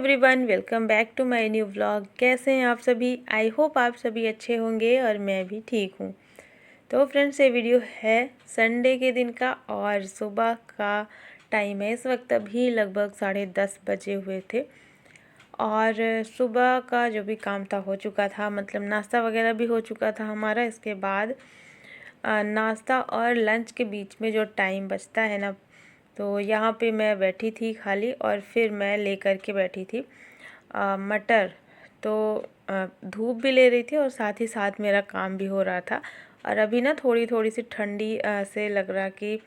Everyone, welcome back to my new vlog. कैसे हैं आप सभी? आई होप आप सभी अच्छे होंगे और मैं भी ठीक हूँ। तो फ्रेंड्स, ये वीडियो है संडे के दिन का और सुबह का टाइम है। इस वक्त अभी लगभग 10:30 बजे हुए थे और सुबह का जो भी काम था हो चुका था, मतलब नाश्ता वगैरह भी हो चुका था हमारा। इसके बाद नाश्ता और लंच के बीच में जो टाइम बचता है ना, तो यहाँ पे मैं बैठी थी खाली और फिर मैं लेकर के बैठी थी मटर। तो धूप भी ले रही थी और साथ ही साथ मेरा काम भी हो रहा था। और अभी ना थोड़ी थोड़ी सी ठंडी से लग रहा कि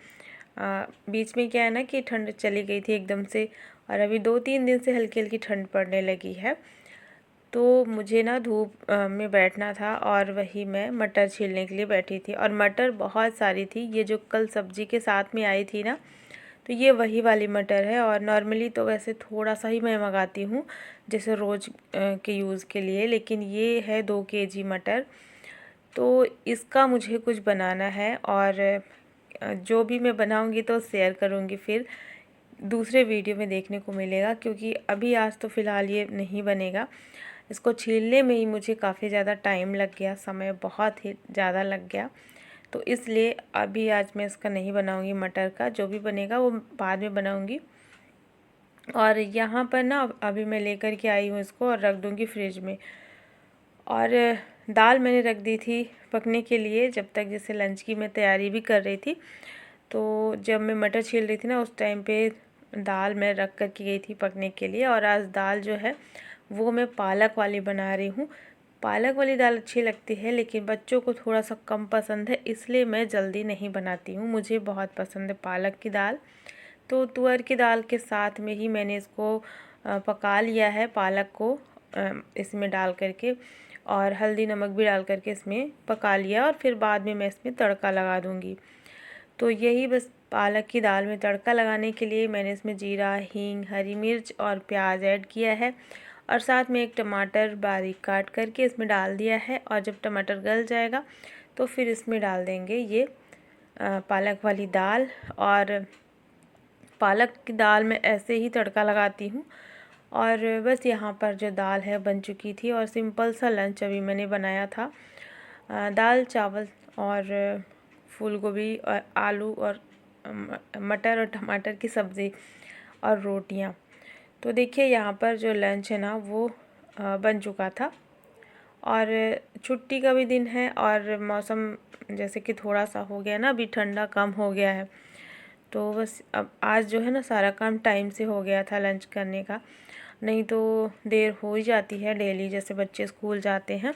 बीच में क्या है ना कि ठंड चली गई थी एकदम से, और अभी 2-3 दिन से हल्की हल्की ठंड पड़ने लगी है। तो मुझे ना धूप में बैठना था और वही मैं मटर छीलने के लिए बैठी थी। और मटर बहुत सारी थी, ये जो कल सब्ज़ी के साथ में आई थी ना, तो ये वही वाली मटर है। और नॉर्मली तो वैसे थोड़ा सा ही मैं मंगाती हूँ जैसे रोज़ के यूज़ के लिए, लेकिन ये है 2 केजी मटर। तो इसका मुझे कुछ बनाना है और जो भी मैं बनाऊँगी तो शेयर करूँगी, फिर दूसरे वीडियो में देखने को मिलेगा, क्योंकि अभी आज तो फ़िलहाल ये नहीं बनेगा। इसको छीलने में ही मुझे काफ़ी ज़्यादा टाइम लग गया, समय बहुत ही ज़्यादा लग गया। तो इसलिए अभी आज मैं इसका नहीं बनाऊंगी मटर का, जो भी बनेगा वो बाद में बनाऊंगी। और यहाँ पर ना अभी मैं लेकर के आई हूँ इसको और रख दूँगी फ्रिज में। और दाल मैंने रख दी थी पकने के लिए, जब तक जैसे लंच की मैं तैयारी भी कर रही थी। तो जब मैं मटर छील रही थी ना, उस टाइम पे दाल मैं रख कर के गई थी पकने के लिए। और आज दाल जो है वो मैं पालक वाली बना रही हूँ। पालक वाली दाल अच्छी लगती है, लेकिन बच्चों को थोड़ा सा कम पसंद है, इसलिए मैं जल्दी नहीं बनाती हूँ। मुझे बहुत पसंद है पालक की दाल। तो तुअर की दाल के साथ में ही मैंने इसको पका लिया है, पालक को इसमें डाल करके, और हल्दी नमक भी डाल करके इसमें पका लिया। और फिर बाद में मैं इसमें तड़का लगा दूँगी। तो यही बस पालक की दाल में तड़का लगाने के लिए मैंने इसमें जीरा, हींग, हरी मिर्च और प्याज ऐड किया है। और साथ में एक टमाटर बारीक काट करके इसमें डाल दिया है। और जब टमाटर गल जाएगा तो फिर इसमें डाल देंगे ये पालक वाली दाल। और पालक की दाल में ऐसे ही तड़का लगाती हूँ। और बस यहाँ पर जो दाल है बन चुकी थी और सिंपल सा लंच अभी मैंने बनाया था। दाल चावल और फूल गोभी और आलू और मटर और टमाटर की सब्ज़ी और रोटियाँ। तो देखिए यहाँ पर जो लंच है ना वो बन चुका था। और छुट्टी का भी दिन है और मौसम जैसे कि थोड़ा सा हो गया ना, अभी ठंडा कम हो गया है। तो बस अब आज जो है ना सारा काम टाइम से हो गया था लंच करने का, नहीं तो देर हो ही जाती है डेली, जैसे बच्चे स्कूल जाते हैं।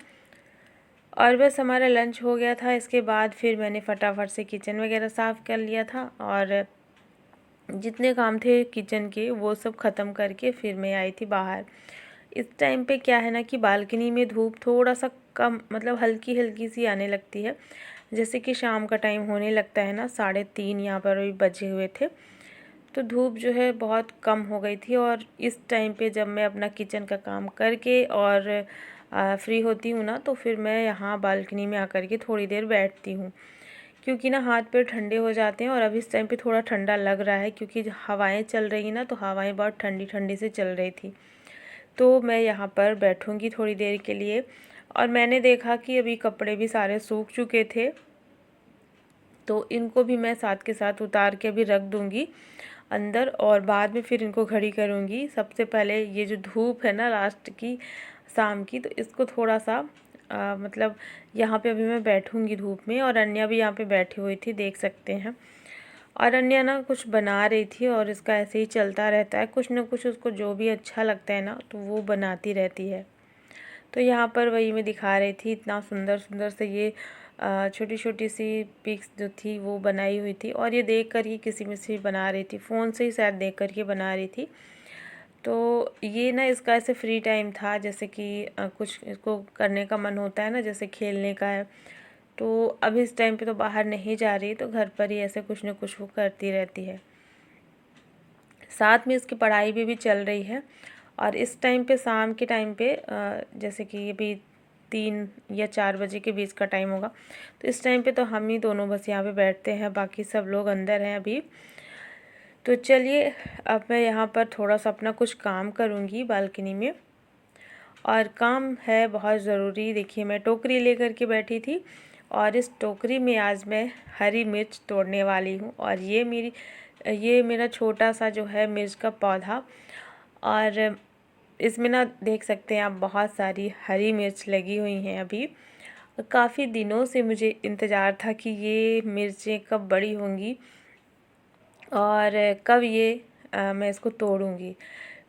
और बस हमारा लंच हो गया था। इसके बाद फिर मैंने फटाफट से किचन वगैरह साफ़ कर लिया था और जितने काम थे किचन के वो सब ख़त्म करके फिर मैं आई थी बाहर। इस टाइम पे क्या है ना कि बालकनी में धूप थोड़ा सा कम, मतलब हल्की हल्की सी आने लगती है। जैसे कि शाम का टाइम होने लगता है ना, 3:30 यहाँ पर अभी बजे हुए थे, तो धूप जो है बहुत कम हो गई थी। और इस टाइम पे जब मैं अपना किचन का काम करके और फ्री होती हूँ ना, तो फिर मैं यहाँ बालकनी में आकर के थोड़ी देर बैठती हूँ, क्योंकि ना हाथ पैर ठंडे हो जाते हैं। और अभी इस टाइम पे थोड़ा ठंडा लग रहा है, क्योंकि हवाएं चल रही ना, तो हवाएं बहुत ठंडी ठंडी से चल रही थी। तो मैं यहाँ पर बैठूँगी थोड़ी देर के लिए। और मैंने देखा कि अभी कपड़े भी सारे सूख चुके थे, तो इनको भी मैं साथ के साथ उतार के अभी रख दूँगी अंदर, और बाद में फिर इनको घड़ी करूँगी। सबसे पहले ये जो धूप है ना लास्ट की शाम की, तो इसको थोड़ा सा मतलब यहाँ पे अभी मैं बैठूँगी धूप में। और अन्या भी यहाँ पे बैठी हुई थी, देख सकते हैं। और अन्या ना कुछ बना रही थी और इसका ऐसे ही चलता रहता है, कुछ ना कुछ उसको जो भी अच्छा लगता है ना तो वो बनाती रहती है। तो यहाँ पर वही मैं दिखा रही थी, इतना सुंदर सुंदर से ये छोटी छोटी सी पिक्स जो थी वो बनाई हुई थी। और ये देख कर ही किसी में से बना रही थी, फ़ोन से ही शायद देख कर के बना रही थी। तो ये ना इसका ऐसे फ्री टाइम था, जैसे कि कुछ इसको करने का मन होता है ना, जैसे खेलने का है। तो अभी इस टाइम पे तो बाहर नहीं जा रही, तो घर पर ही ऐसे कुछ ना कुछ वो करती रहती है। साथ में इसकी पढ़ाई भी चल रही है। और इस टाइम पे शाम के टाइम पे जैसे कि अभी 3 या 4 बजे के बीच का टाइम होगा, तो इस टाइम पे तो हम ही दोनों बस यहाँ पे बैठते हैं, बाकी सब लोग अंदर हैं अभी। तो चलिए अब मैं यहाँ पर थोड़ा सा अपना कुछ काम करूँगी बालकनी में, और काम है बहुत ज़रूरी। देखिए मैं टोकरी लेकर के बैठी थी और इस टोकरी में आज मैं हरी मिर्च तोड़ने वाली हूँ। और ये मेरा छोटा सा जो है मिर्च का पौधा, और इसमें ना देख सकते हैं आप बहुत सारी हरी मिर्च लगी हुई हैं। अभी काफ़ी दिनों से मुझे इंतज़ार था कि ये मिर्चें कब बड़ी होंगी और कब मैं इसको तोड़ूंगी।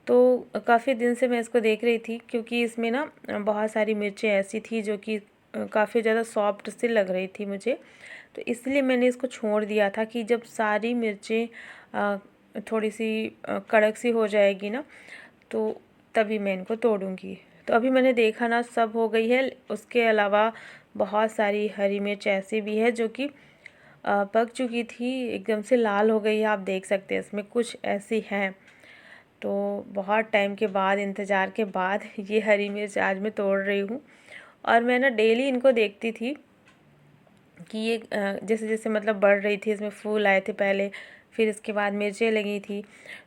तो काफ़ी दिन से मैं इसको देख रही थी, क्योंकि इसमें ना बहुत सारी मिर्चें ऐसी थी जो कि काफ़ी ज़्यादा सॉफ्ट सी लग रही थी मुझे। तो इसलिए मैंने इसको छोड़ दिया था कि जब सारी मिर्चें थोड़ी सी कड़क सी हो जाएगी ना, तो तभी मैं इनको तोड़ूंगी। तो अभी मैंने देखा ना सब हो गई है। उसके अलावा बहुत सारी हरी मिर्च ऐसी भी है जो कि पक चुकी थी, एकदम से लाल हो गई है। आप देख सकते हैं इसमें कुछ ऐसी हैं। तो बहुत टाइम के बाद, इंतज़ार के बाद ये हरी मिर्च आज मैं तोड़ रही हूँ। और मैं ना डेली इनको देखती थी कि ये जैसे जैसे मतलब बढ़ रही थी, इसमें फूल आए थे पहले, फिर इसके बाद मिर्चें लगी थी।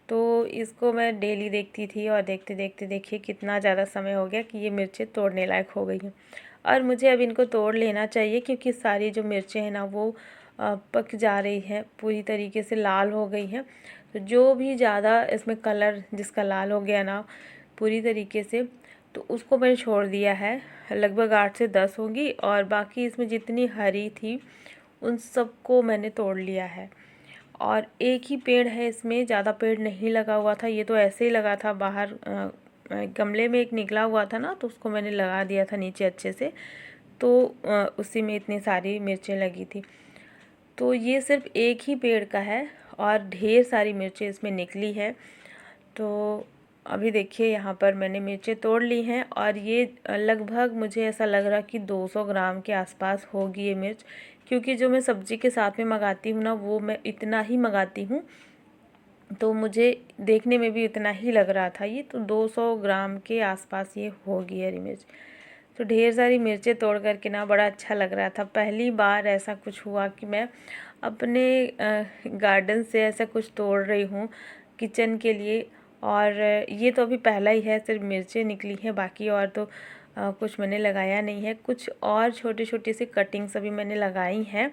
तो इसको मैं डेली देखती थी और देखते देखते देखिए कितना ज़्यादा समय हो गया कि ये मिर्चें तोड़ने लायक हो गई हैं। और मुझे अब इनको तोड़ लेना चाहिए, क्योंकि सारी जो मिर्चें हैं ना वो पक जा रही हैं, पूरी तरीके से लाल हो गई हैं। तो जो भी ज़्यादा इसमें कलर जिसका लाल हो गया ना पूरी तरीके से, तो उसको मैंने छोड़ दिया है। लगभग 8 से 10 होंगी, और बाकी इसमें जितनी हरी थी उन सबको मैंने तोड़ लिया है। और एक ही पेड़ है इसमें, ज़्यादा पेड़ नहीं लगा हुआ था। ये तो ऐसे ही लगा था बाहर, गमले में एक निकला हुआ था ना, तो उसको मैंने लगा दिया था नीचे अच्छे से। तो उसी में इतनी सारी मिर्चें लगी थी। तो ये सिर्फ एक ही पेड़ का है और ढेर सारी मिर्चें इसमें निकली है। तो अभी देखिए यहाँ पर मैंने मिर्चें तोड़ ली हैं, और ये लगभग मुझे ऐसा लग रहा कि 200 ग्राम के आसपास होगी ये मिर्च, क्योंकि जो मैं सब्ज़ी के साथ में मंगाती हूँ ना वो मैं इतना ही मंगाती हूँ। तो मुझे देखने में भी इतना ही लग रहा था ये, तो 200 ग्राम के आसपास ये होगी हरी मिर्च। तो ढेर सारी मिर्चें तोड़ करके ना बड़ा अच्छा लग रहा था। पहली बार ऐसा कुछ हुआ कि मैं अपने गार्डन से ऐसा कुछ तोड़ रही हूँ किचन के लिए। और ये तो अभी पहला ही है, सिर्फ मिर्चें निकली हैं, बाकी और तो कुछ मैंने लगाया नहीं है। कुछ और छोटी छोटी सी कटिंग्स अभी मैंने लगाई हैं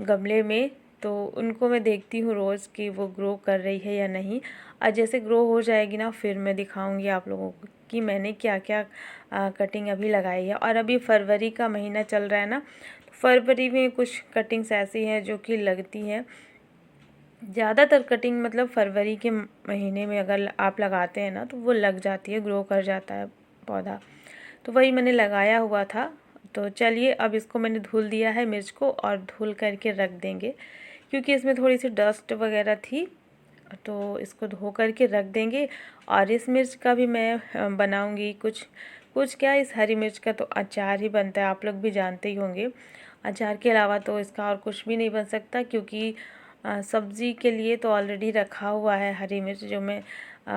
गमले में, तो उनको मैं देखती हूँ रोज़ कि वो ग्रो कर रही है या नहीं। और जैसे ग्रो हो जाएगी ना फिर मैं दिखाऊंगी आप लोगों को कि मैंने क्या क्या कटिंग अभी लगाई है। और अभी फरवरी का महीना चल रहा है ना, तो फरवरी में कुछ कटिंग्स ऐसी हैं जो कि लगती हैं। ज़्यादातर कटिंग मतलब फरवरी के महीने में अगर आप लगाते हैं ना तो वो लग जाती है, ग्रो कर जाता है पौधा। तो वही मैंने लगाया हुआ था। तो चलिए अब इसको मैंने धुल दिया है मिर्च को, और धुल करके रख देंगे, क्योंकि इसमें थोड़ी सी डस्ट वगैरह थी। तो इसको धो करके रख देंगे। और इस मिर्च का भी मैं बनाऊंगी कुछ कुछ क्या, इस हरी मिर्च का तो अचार ही बनता है, आप लोग भी जानते ही होंगे। अचार के अलावा तो इसका और कुछ भी नहीं बन सकता, क्योंकि सब्ज़ी के लिए तो ऑलरेडी रखा हुआ है हरी मिर्च, जो मैं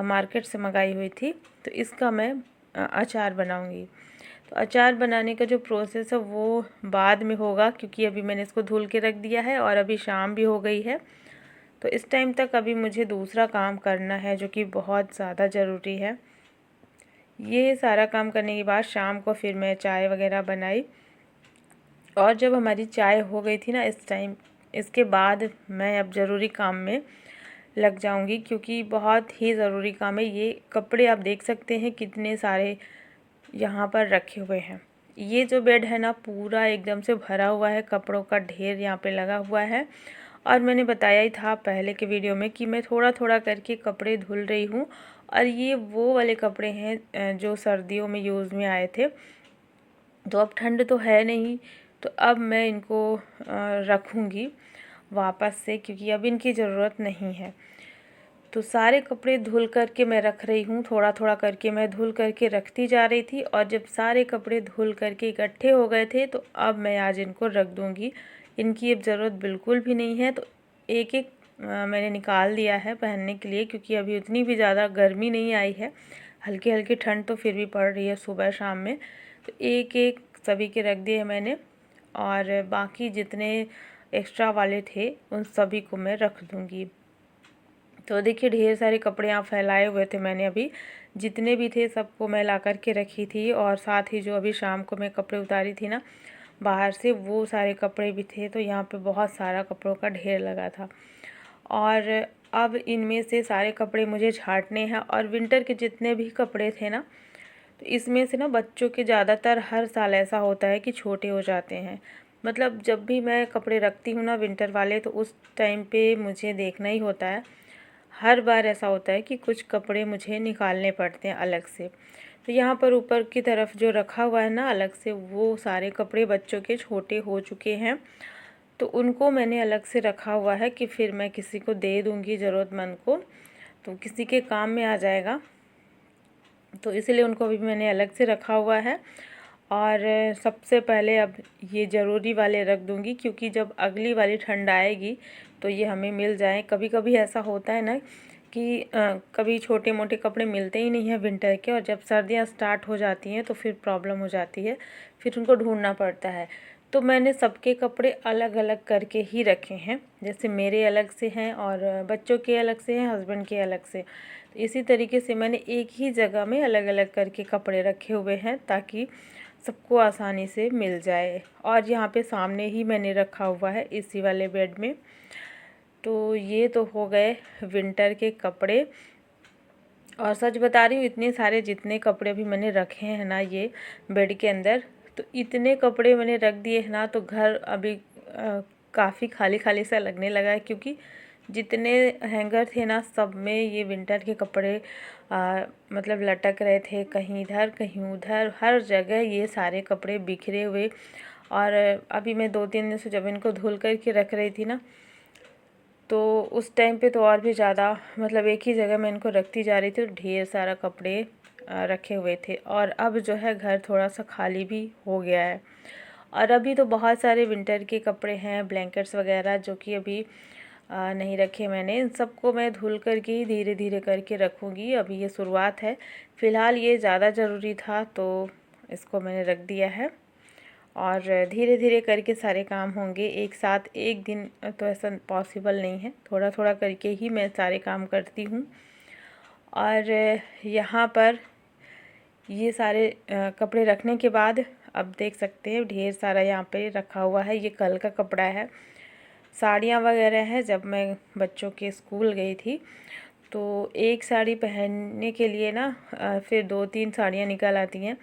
मार्केट से मंगाई हुई थी। तो इसका मैं अचार बनाऊंगी। तो अचार बनाने का जो प्रोसेस है वो बाद में होगा, क्योंकि अभी मैंने इसको धुल के रख दिया है और अभी शाम भी हो गई है। तो इस टाइम तक अभी मुझे दूसरा काम करना है जो कि बहुत ज़्यादा ज़रूरी है। ये सारा काम करने के बाद शाम को फिर मैं चाय वगैरह बनाई, और जब हमारी चाय हो गई थी ना इस टाइम, इसके बाद मैं अब ज़रूरी काम में लग जाऊंगी, क्योंकि बहुत ही ज़रूरी काम है। ये कपड़े आप देख सकते हैं कितने सारे यहाँ पर रखे हुए हैं। ये जो बेड है ना पूरा एकदम से भरा हुआ है, कपड़ों का ढेर यहाँ पे लगा हुआ है। और मैंने बताया ही था पहले के वीडियो में कि मैं थोड़ा थोड़ा करके कपड़े धुल रही हूँ। और ये वो वाले कपड़े हैं जो सर्दियों में यूज़ में आए थे। तो अब ठंड तो है नहीं, तो अब मैं इनको रखूँगी वापस से, क्योंकि अब इनकी ज़रूरत नहीं है। तो सारे कपड़े धुल करके मैं रख रही हूँ, थोड़ा थोड़ा करके मैं धुल करके रखती जा रही थी। और जब सारे कपड़े धुल करके इकट्ठे हो गए थे तो अब मैं आज इनको रख दूँगी। इनकी अब ज़रूरत बिल्कुल भी नहीं है। तो एक एक मैंने निकाल दिया है पहनने के लिए, क्योंकि अभी उतनी भी ज़्यादा गर्मी नहीं आई है। हल्की हल्की ठंड तो फिर भी पड़ रही है सुबह शाम में। तो एक एक सभी के रख दिए मैंने, और बाकी जितने एक्स्ट्रा वाले थे उन सभी को मैं रख दूँगी। तो देखिए ढेर सारे कपड़े यहाँ फैलाए हुए थे। मैंने अभी जितने भी थे सबको मैं ला कर के रखी थी, और साथ ही जो अभी शाम को मैं कपड़े उतारी थी ना बाहर से, वो सारे कपड़े भी थे। तो यहाँ पे बहुत सारा कपड़ों का ढेर लगा था, और अब इनमें से सारे कपड़े मुझे छांटने हैं। और विंटर के जितने भी कपड़े थे ना, तो इसमें से ना बच्चों के ज़्यादातर हर साल ऐसा होता है कि छोटे हो जाते हैं। मतलब जब भी मैं कपड़े रखती हूँ ना विंटर वाले, तो उस टाइम पे मुझे देखना ही होता है। हर बार ऐसा होता है कि कुछ कपड़े मुझे निकालने पड़ते हैं अलग से। तो यहाँ पर ऊपर की तरफ जो रखा हुआ है ना अलग से, वो सारे कपड़े बच्चों के छोटे हो चुके हैं। तो उनको मैंने अलग से रखा हुआ है कि फिर मैं किसी को दे दूँगी ज़रूरतमंद को, तो किसी के काम में आ जाएगा। तो इसलिए उनको भी मैंने अलग से रखा हुआ है। और सबसे पहले अब ये ज़रूरी वाले रख दूँगी, क्योंकि जब अगली वाली ठंड आएगी तो ये हमें मिल जाए। कभी कभी ऐसा होता है ना कि कभी छोटे मोटे कपड़े मिलते ही नहीं हैं विंटर के, और जब सर्दियाँ स्टार्ट हो जाती हैं तो फिर प्रॉब्लम हो जाती है, फिर उनको ढूंढना पड़ता है। तो मैंने सबके कपड़े अलग अलग करके ही रखे हैं, जैसे मेरे अलग से हैं और बच्चों के अलग से हैं, हस्बैंड के अलग से। तो इसी तरीके से मैंने एक ही जगह में अलग अलग करके कपड़े रखे हुए हैं, ताकि सबको आसानी से मिल जाए। और यहाँ पे सामने ही मैंने रखा हुआ है इसी वाले बेड में। तो ये तो हो गए विंटर के कपड़े। और सच बता रही हूँ, इतने सारे जितने कपड़े भी मैंने रखे हैं ना ये बेड के अंदर, तो इतने कपड़े मैंने रख दिए हैं ना, तो घर अभी काफ़ी खाली खाली सा लगने लगा है। क्योंकि जितने हैंगर थे ना, सब में ये विंटर के कपड़े मतलब लटक रहे थे, कहीं इधर कहीं उधर, हर जगह ये सारे कपड़े बिखरे हुए। और अभी मैं 2-3 दिन से जब इनको धुल कर के रख रही थी ना, तो उस टाइम पे तो और भी ज़्यादा, मतलब एक ही जगह मैं इनको रखती जा रही थी, तो ढेर सारा कपड़े रखे हुए थे। और अब जो है घर थोड़ा सा खाली भी हो गया है। और अभी तो बहुत सारे विंटर के कपड़े हैं, ब्लैंकेट्स वगैरह, जो कि अभी नहीं रखे मैंने। इन सबको मैं धुल कर के ही धीरे धीरे करके रखूँगी। अभी ये शुरुआत है, फ़िलहाल ये ज़्यादा ज़रूरी था तो इसको मैंने रख दिया है। और धीरे धीरे करके सारे काम होंगे एक साथ, एक दिन तो ऐसा पॉसिबल नहीं है, थोड़ा थोड़ा करके ही मैं सारे काम करती हूँ। और यहाँ पर ये सारे कपड़े रखने के बाद अब देख सकते हैं ढेर सारा यहाँ पे रखा हुआ है। ये कल का कपड़ा है, साड़ियाँ वगैरह हैं। जब मैं बच्चों के स्कूल गई थी तो एक साड़ी पहनने के लिए ना फिर 2-3 साड़ियाँ निकल आती हैं,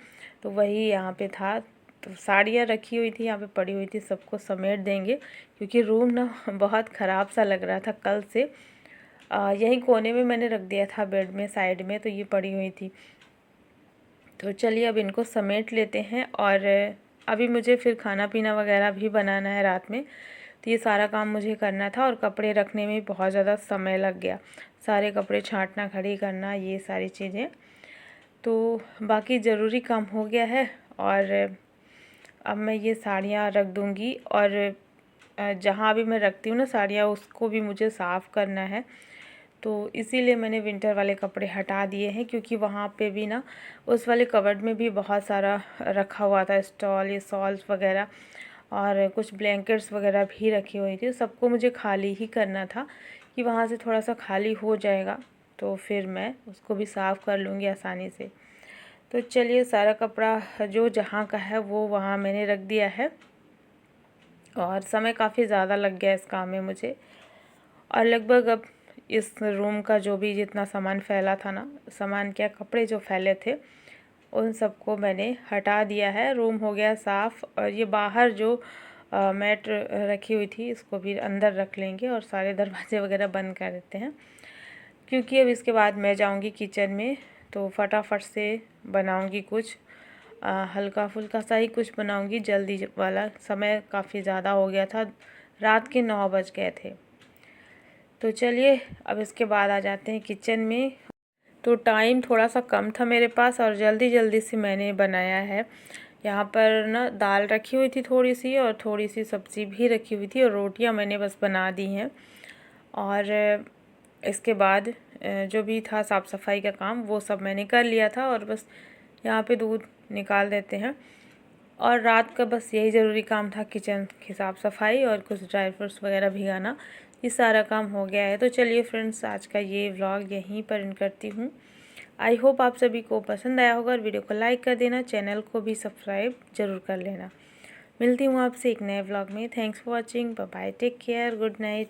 तो वही यहाँ पे था। तो साड़ियाँ रखी हुई थी यहाँ पे, पड़ी हुई थी, सबको समेट देंगे, क्योंकि रूम ना बहुत ख़राब सा लग रहा था कल से। यहीं कोने में मैंने रख दिया था बेड में साइड में, तो ये पड़ी हुई थी। तो चलिए अब इनको समेट लेते हैं। और अभी मुझे फिर खाना पीना वगैरह भी बनाना है रात में, तो ये सारा काम मुझे करना था। और कपड़े रखने में बहुत ज़्यादा समय लग गया, सारे कपड़े छांटना, खड़ी करना, ये सारी चीज़ें। तो बाकी ज़रूरी काम हो गया है। और अब मैं ये साड़ियाँ रख दूँगी। और जहाँ भी मैं रखती हूँ ना साड़ियाँ, उसको भी मुझे साफ़ करना है। तो इसीलिए मैंने विंटर वाले कपड़े हटा दिए हैं, क्योंकि वहाँ पे भी ना उस वाले कवर्ड में भी बहुत सारा रखा हुआ था, स्टॉल, ये शॉल्स वगैरह, और कुछ ब्लैंकेट्स वगैरह भी रखी हुई थी। सबको मुझे खाली ही करना था, कि वहाँ से थोड़ा सा खाली हो जाएगा तो फिर मैं उसको भी साफ़ कर लूँगी आसानी से। तो चलिए सारा कपड़ा जो जहाँ का है वो वहाँ मैंने रख दिया है। और समय काफ़ी ज़्यादा लग गया इस काम में मुझे। और लगभग अब इस रूम का जो भी जितना सामान फैला था ना, सामान क्या, कपड़े जो फैले थे, उन सबको मैंने हटा दिया है। रूम हो गया साफ़। और ये बाहर जो मैट रखी हुई थी, इसको भी अंदर रख लेंगे और सारे दरवाजे वगैरह बंद कर देते हैं, क्योंकि अब इसके बाद मैं जाऊंगी किचन में, तो फटाफट से बनाऊंगी कुछ हल्का फुल्का सा ही कुछ बनाऊंगी, जल्दी वाला। समय काफ़ी ज़्यादा हो गया था, रात के 9 बज गए थे। तो चलिए अब इसके बाद आ जाते हैं किचन में। तो टाइम थोड़ा सा कम था मेरे पास, और जल्दी जल्दी से मैंने बनाया है। यहाँ पर ना दाल रखी हुई थी थोड़ी सी, और थोड़ी सी सब्ज़ी भी रखी हुई थी, और रोटियाँ मैंने बस बना दी हैं। और इसके बाद जो भी था साफ़ सफाई का काम, वो सब मैंने कर लिया था। और बस यहाँ पे दूध निकाल देते हैं। और रात का बस यही ज़रूरी काम था, किचन की साफ़ सफाई और कुछ ड्राई फ्रूट्स वगैरह भिगाना। ये सारा काम हो गया है। तो चलिए फ्रेंड्स, आज का ये व्लॉग यहीं पर एंड करती हूँ। आई होप आप सभी को पसंद आया होगा और वीडियो को लाइक कर देना, चैनल को भी सब्सक्राइब ज़रूर कर लेना। मिलती हूँ आपसे एक नए व्लॉग में। Thanks for watching, bye bye, take care, good night.